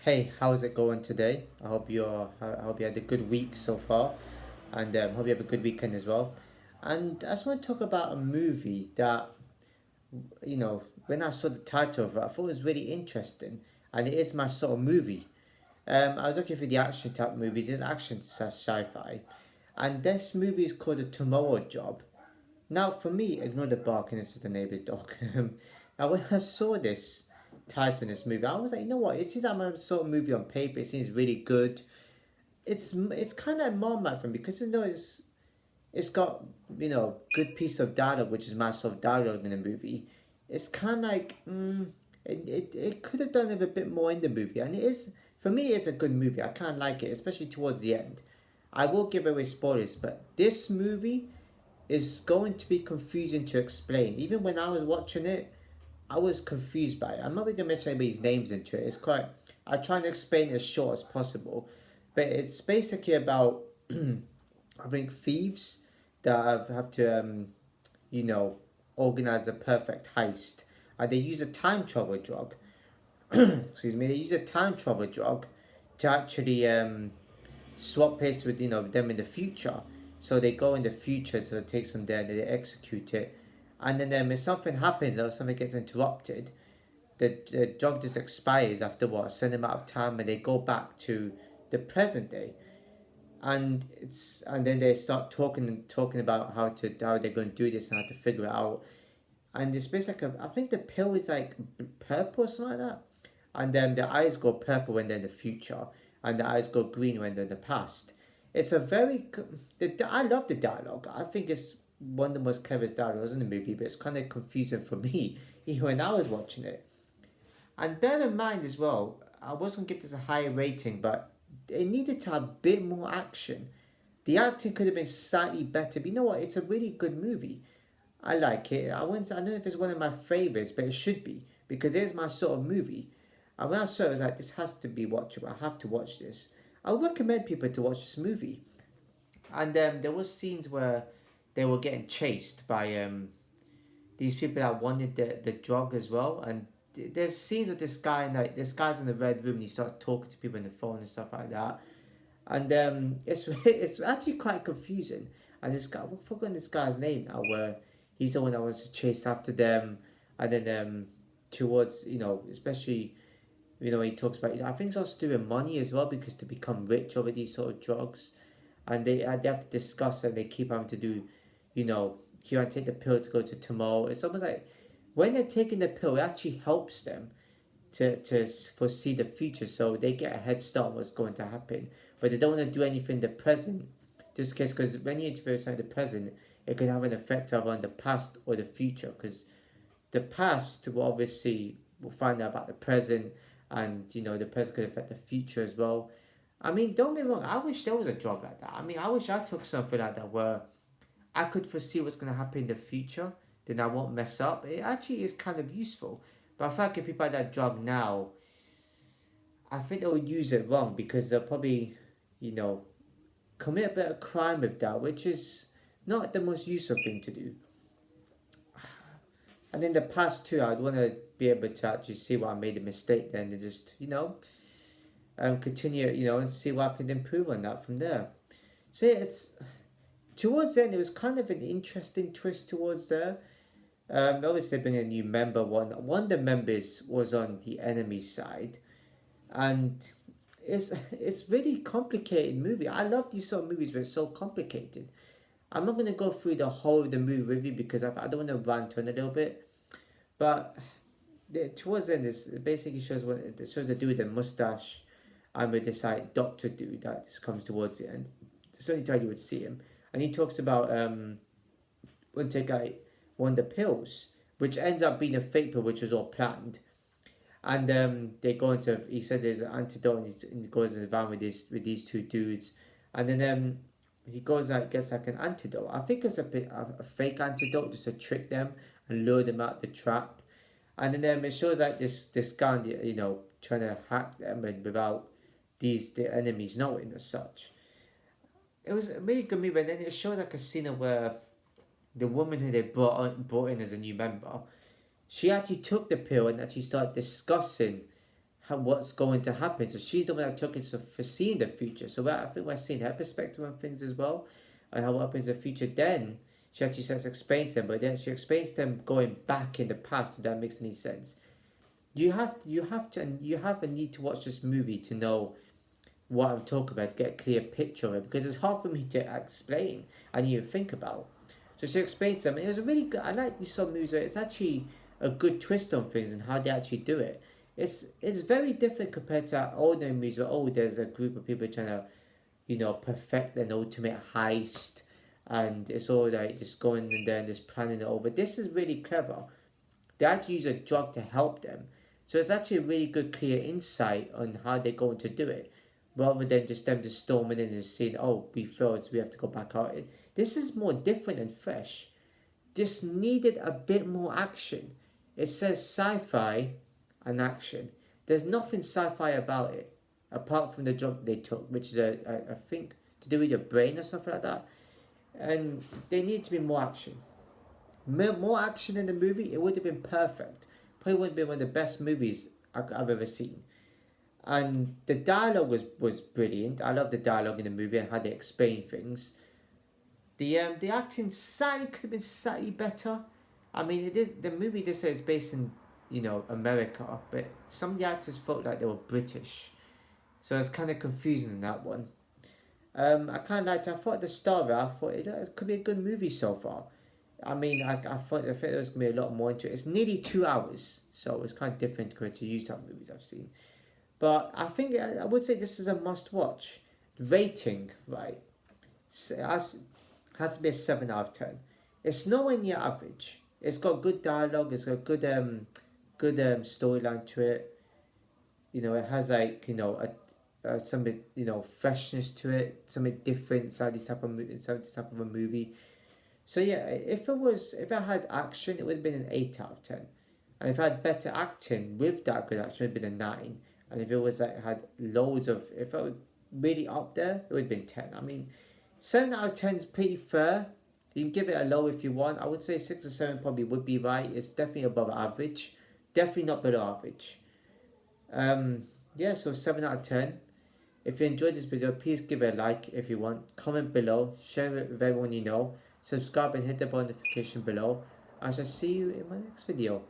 Hey, how's it going today? I hope you had a good week so far, and hope you have a good weekend as well. And I just want to talk about a movie that when I saw the title of it, I thought it was really interesting, and it is my sort of movie. I was looking for the action type movies. It's action slash sci-fi, and this movie is called The Tomorrow Job. Now, for me, ignore the barking. This is the neighbor's dog. Now, when I saw this title in this movie, I was like, you know what? It seems like my sort of movie on paper. It seems really good. It's kind of Marmite for me because it's got good piece of dialogue, which is my sort of dialogue in the movie. It's kind of like it could have done with a bit more in the movie, and it is for me. It's a good movie. I kind of like it, especially towards the end. I will give away spoilers, but this movie is going to be confusing to explain. Even when I was watching it, I was confused by it. I'm not going to mention anybody's names into it. It's quite. I try and explain it as short as possible, but it's basically about I think thieves that have to you know organize the perfect heist, and they use a time travel drug. Excuse me. They use a time travel drug to actually swap places with them in the future. So they go in the future, so it takes them there, and they execute it. And then if something happens or something gets interrupted, the drug just expires after what a certain amount of time, and they go back to the present day. And then they start talking about how they're going to do this and how to figure it out. And it's basically I think the pill is like purple or something like that, and then the eyes go purple when they're in the future, and the eyes go green when they're in the past. It's a very I love the dialogue. I think it's one of the most cleverest dialogues in the movie, but it's kind of confusing for me even when I was watching it. And bear in mind as well, I wasn't give this a higher rating, but it needed to have a bit more action. The acting could have been slightly better, but you know what? It's a really good movie. I like it. I don't know if it's one of my favorites, but it should be because it's my sort of movie. And when I saw it, I was like, this has to be watchable. I have to watch this. I would recommend people to watch this movie. And there was scenes where they were getting chased by these people that wanted the drug as well. And there's scenes of this guy, and like this guy's in the red room, and he starts talking to people on the phone and stuff like that. And it's actually quite confusing. And this guy, I've forgotten this guy's name now, where he's the one that wants to chase after them, and then towards especially he talks about I think it's also to do with money as well because to become rich over these sort of drugs, and they have to discuss and they keep having to do, keep on take the pill to go to tomorrow. It's almost like when they're taking the pill, it actually helps them to foresee the future, so they get a head start on what's going to happen. But they don't want to do anything in the present, just in case, because when you interfere with the present, it can have an effect on the past or the future. Because the past will obviously will find out about the present, and the present could affect the future as well. I mean, don't get me wrong. I wish there was a job like that. I mean, I wish I took something like that where I could foresee what's going to happen in the future, then I won't mess up. It actually is kind of useful. But I feel like if people have that drug now, I think they'll use it wrong because they'll probably, you know, commit a bit of crime with that, which is not the most useful thing to do. And in the past too, I'd want to be able to actually see what I made a mistake then and just, continue, and see what I could improve on that from there. So yeah, it's towards the end, it was kind of an interesting twist towards there. Obviously, being a new member, one of the members was on the enemy side, and it's really complicated movie. I love these sort of movies where it's so complicated. I'm not gonna go through the whole of the movie with you because I don't want to rant on a little bit, but towards the end, this basically shows what it shows the dude with the mustache and with this like doctor dude that just comes towards the end. It's the only time you would see him, and he talks about when the guy won the pills, which ends up being a fake pill, which was all planned. And they go into. He said there's an antidote, and he goes in the van with these two dudes, and then he goes like gets like an antidote. I think it's a fake antidote just to trick them and lure them out the trap. And then it shows like this guy, trying to hack them and without the enemies knowing as such. It was a really good movie, and then it shows like a scene where the woman who they brought in as a new member, she actually took the pill and actually started discussing what's going to happen. So she's the one that took it to foreseeing the future. So I think we're seeing her perspective on things as well, and how what happens in the future. Then she actually starts to explain to them, but then she explains to them going back in the past. If that makes any sense. You have a need to watch this movie to know what I'm talking about, to get a clear picture of it, because it's hard for me to explain and even think about. So she explains them, and it was a really good. I like these some movies where it's actually a good twist on things and how they actually do it. It's very different compared to ordinary movies where there's a group of people trying to perfect an ultimate heist, and it's all like just going in there and just planning it over. This is really clever. They actually use a drug to help them. So it's actually a really good, clear insight on how they're going to do it, rather than just them just storming in and saying, "Oh, we failed, so we have to go back out." This is more different and fresh. Just needed a bit more action. It says sci-fi and action. There's nothing sci-fi about it, apart from the drug they took, which is I think to do with your brain or something like that. And they need to be more action. More action in the movie, it would have been perfect. Probably would have been one of the best movies I've ever seen. And the dialogue was brilliant. I love the dialogue in the movie and how they explain things. The acting slightly could have been slightly better. I mean, it is the movie. They say it's based in America, but some of the actors felt like they were British, so it's kind of confusing in that one. I kind of liked. I thought the start of it, I thought it could be a good movie so far. I mean, I think there was gonna be a lot more into it. It's nearly 2 hours, so it's kind of different compared to usual type movies I've seen. But I think I would say this is a must watch. Rating, right? Has to be a 7 out of 10. It's nowhere near average. It's got good dialogue. It's got good storyline to it. It has like some freshness to it, something different inside this type of a movie. So yeah, if it had action, it would have been an 8 out of 10. And if it had better acting with that good action, it would have been a 9. And if it was like had loads of, if it was really up there, it would have been 10. I mean, 7 out of 10 is pretty fair. You can give it a low if you want. I would say 6 or 7 probably would be right. It's definitely above average. Definitely not below average. Yeah, so 7 out of 10. If you enjoyed this video, please give it a like if you want. Comment below. Share it with everyone you know. Subscribe and hit the bell notification below. I shall see you in my next video.